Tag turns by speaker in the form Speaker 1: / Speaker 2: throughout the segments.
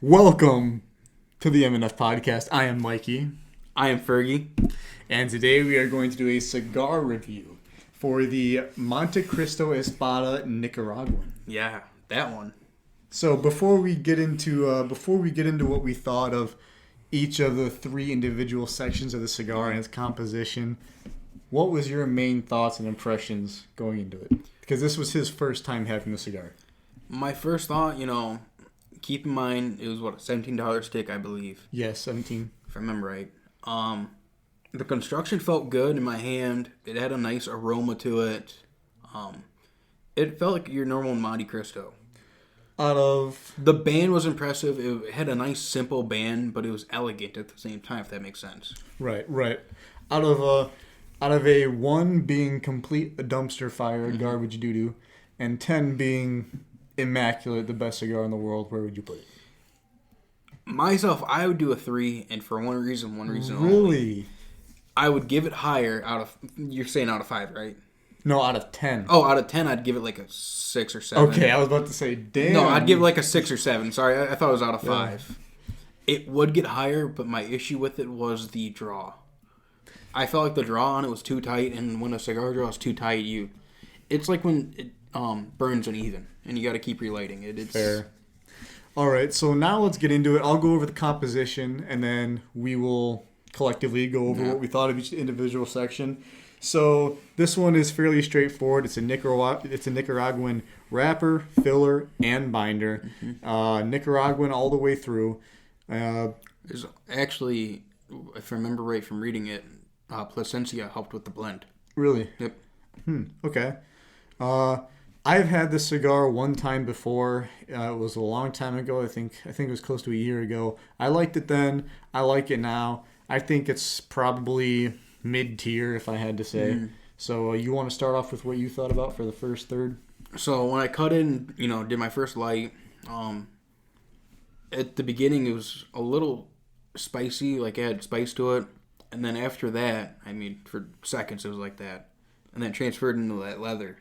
Speaker 1: Welcome to the M&F podcast. I am Mikey.
Speaker 2: I am Fergie.
Speaker 1: And today we are going to do a cigar review for the Montecristo Espada Nicaraguan.
Speaker 2: Yeah, that one.
Speaker 1: So before we get into what we thought of each of the three individual sections of the cigar and its composition, what was your main thoughts and impressions going into it? Because this was his first time having the cigar.
Speaker 2: My first thought, keep in mind, it was, a $17 stick, I believe.
Speaker 1: Yes, 17.
Speaker 2: If I remember right. The construction felt good in my hand. It had a nice aroma to it. It felt like your normal Montecristo. The band was impressive. It had a nice, simple band, but it was elegant at the same time, if that makes sense.
Speaker 1: Right. Out of a 1 being complete a dumpster fire, garbage doo-doo, and 10 being immaculate, the best cigar in the world, where would you put it?
Speaker 2: Myself, I would do a 3, and for one reason
Speaker 1: really?
Speaker 2: only. I would give it higher you're saying out of 5, right?
Speaker 1: No, out of 10.
Speaker 2: Oh, out of 10, I'd give it like a 6 or 7.
Speaker 1: Okay, I was about to say, damn.
Speaker 2: No, I'd give it like a 6 or 7. Sorry, I thought it was out of 5. Yeah. It would get higher, but my issue with it was the draw. I felt like the draw on it was too tight, and when a cigar draw is too tight, it's like when it burns uneven, and you got to keep relighting it. It's
Speaker 1: fair. All right, so now let's get into it. I'll go over the composition, and then we will collectively go over what we thought of each individual section. So this one is fairly straightforward. It's a Nicaraguan wrapper, filler, and binder. Nicaraguan all the way through.
Speaker 2: There's actually, if I remember right from reading it, Plasencia helped with the blend.
Speaker 1: Really?
Speaker 2: Yep.
Speaker 1: Okay. I've had this cigar one time before. It was a long time ago. I think it was close to a year ago. I liked it then. I like it now. I think it's probably mid-tier, if I had to say. So you want to start off with what you thought about for the first third?
Speaker 2: So when I cut in, did my first light, at the beginning it was a little spicy, like it had spice to it. And then after that, for seconds it was like that. And then transferred into that leather.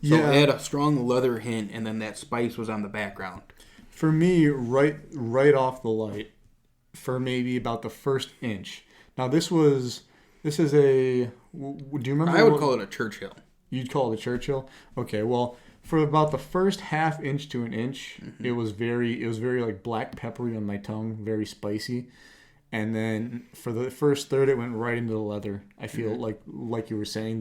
Speaker 2: So it had a strong leather hint, and then that spice was on the background.
Speaker 1: For me, right off the light, for maybe about the first inch. Now this is a. Do you remember?
Speaker 2: I would call it a Churchill.
Speaker 1: You'd call it a Churchill? Okay, well, for about the first half inch to an inch, it was very like black peppery on my tongue, very spicy. And then for the first third, it went right into the leather. I feel like you were saying.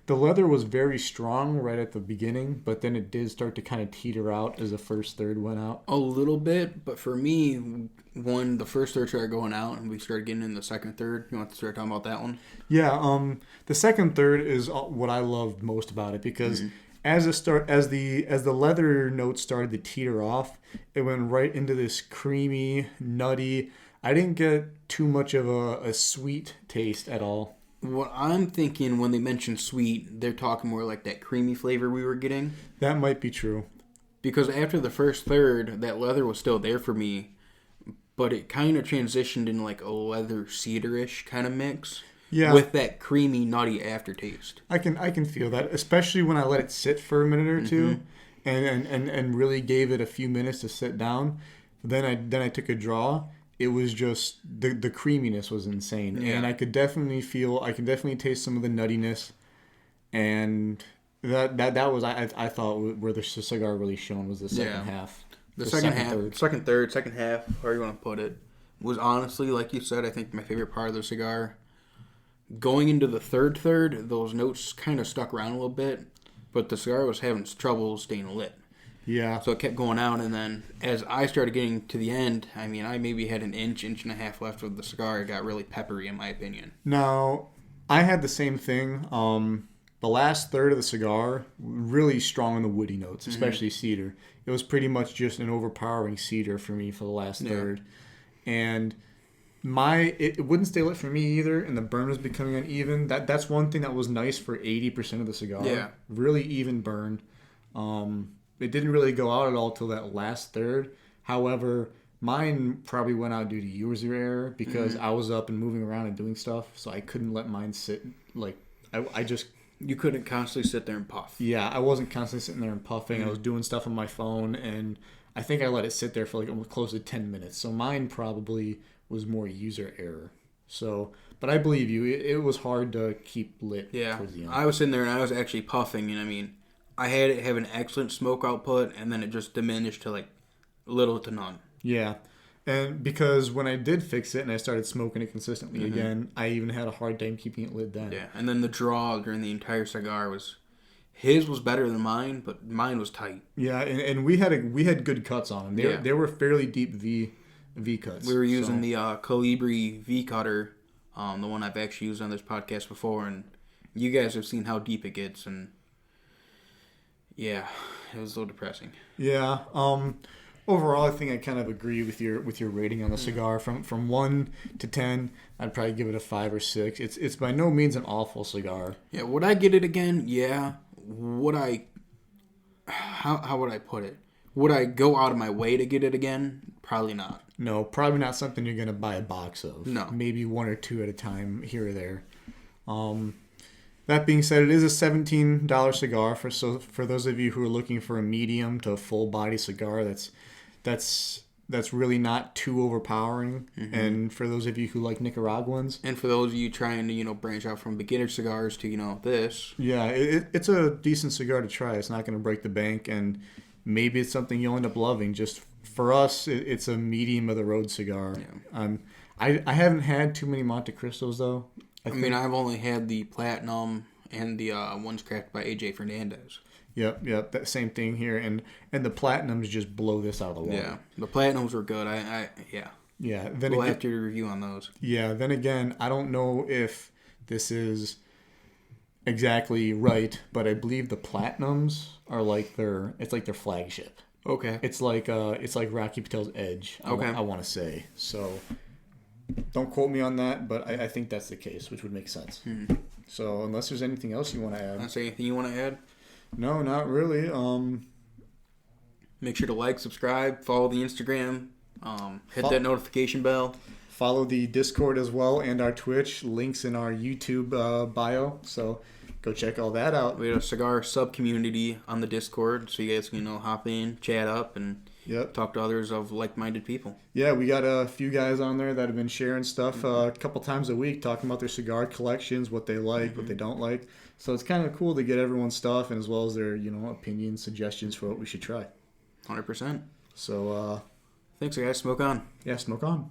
Speaker 1: The leather was very strong right at the beginning, but then it did start to kind of teeter out as the first third went out.
Speaker 2: A little bit, but for me, when the first third started going out and we started getting in the second third, you want to start talking about that one?
Speaker 1: Yeah, the second third is what I loved most about it because as the leather notes started to teeter off, it went right into this creamy, nutty. I didn't get too much of a sweet taste at all.
Speaker 2: What I'm thinking when they mention sweet, they're talking more like that creamy flavor we were getting.
Speaker 1: That might be true.
Speaker 2: Because after the first third, that leather was still there for me, but it kind of transitioned into like a leather cedar-ish kind of mix. Yeah. With that creamy, nutty aftertaste.
Speaker 1: I can feel that, especially when I let it sit for a minute or two and really gave it a few minutes to sit down. Then I took a draw. It was just the creaminess was insane, and I could definitely taste some of the nuttiness, and that was I thought where the cigar really shone was the second half.
Speaker 2: The second half, however you want to put it, was honestly, like you said, I think my favorite part of the cigar. Going into the third, those notes kind of stuck around a little bit, but the cigar was having trouble staying lit.
Speaker 1: Yeah.
Speaker 2: So it kept going out, and then as I started getting to the end, I maybe had an inch and a half left of the cigar. It got really peppery, in my opinion.
Speaker 1: Now, I had the same thing. The last third of the cigar, really strong on the woody notes, especially cedar. It was pretty much just an overpowering cedar for me for the last third. And it wouldn't stay lit for me either, and the burn was becoming uneven. That's one thing that was nice for 80% of the cigar. Yeah. Really even burn. It didn't really go out at all till that last third. However, mine probably went out due to user error because I was up and moving around and doing stuff, so I couldn't let mine sit. Like, I just...
Speaker 2: You couldn't constantly sit there and puff.
Speaker 1: Yeah, I wasn't constantly sitting there and puffing. I was doing stuff on my phone, and I think I let it sit there for like almost close to 10 minutes. So mine probably was more user error. So, but I believe you. It was hard to keep lit.
Speaker 2: Yeah,
Speaker 1: towards the end.
Speaker 2: I was sitting there and I was actually puffing, and I mean, I had it have an excellent smoke output, and then it just diminished to like little to none.
Speaker 1: Yeah. And because when I did fix it and I started smoking it consistently again, I even had a hard time keeping it lit then.
Speaker 2: Yeah, and then the draw during the entire cigar was... His was better than mine, but mine was tight.
Speaker 1: Yeah, and we had good cuts on them. They were fairly deep V cuts.
Speaker 2: We were using the Colibri V cutter, the one I've actually used on this podcast before, and you guys have seen how deep it gets, and yeah, it was a little depressing.
Speaker 1: Yeah. Overall, I think I kind of agree with your rating on the cigar. From 1 to 10, I'd probably give it a 5 or 6. It's by no means an awful cigar.
Speaker 2: Yeah, would I get it again? Yeah. Would I... How would I put it? Would I go out of my way to get it again? Probably not.
Speaker 1: No, probably not something you're going to buy a box of.
Speaker 2: No.
Speaker 1: Maybe 1 or 2 at a time here or there. That being said, it is a $17 cigar. For those of you who are looking for a medium to full body cigar, that's really not too overpowering. And for those of you who like Nicaraguans,
Speaker 2: and for those of you trying to branch out from beginner cigars to this,
Speaker 1: yeah, it's a decent cigar to try. It's not going to break the bank, and maybe it's something you'll end up loving. Just for us, it's a medium of the road cigar. Yeah. I haven't had too many Montecristos though.
Speaker 2: I mean, I've only had the Platinum and the ones crafted by AJ Fernandez.
Speaker 1: Yep, that same thing here, and the Platinums just blow this out of the water.
Speaker 2: Yeah, the Platinums were good.
Speaker 1: Yeah.
Speaker 2: Then we'll have to review on those.
Speaker 1: Yeah. Then again, I don't know if this is exactly right, but I believe the Platinums are like their flagship.
Speaker 2: Okay.
Speaker 1: It's like Rocky Patel's Edge.
Speaker 2: Okay.
Speaker 1: I want to say so. Don't quote me on that, but I think that's the case, which would make sense. So unless there's anything else you want to add.
Speaker 2: Is there anything you want to add?
Speaker 1: No, not really.
Speaker 2: Make sure to like, subscribe, follow the Instagram, hit that notification bell.
Speaker 1: Follow the Discord as well and our Twitch. Links in our YouTube bio. So go check all that out.
Speaker 2: We have a cigar sub-community on the Discord, so you guys can hop in, chat up, and talk to others of like-minded people. Yeah, we got a few guys on there that have been sharing stuff a couple times a week, talking about their cigar collections, what they like, what they don't like. So it's kind of cool to get everyone's stuff, and as well as their opinions, suggestions for what we should try. 100%.
Speaker 1: So
Speaker 2: thanks, guys. Smoke on.
Speaker 1: Yeah, smoke on.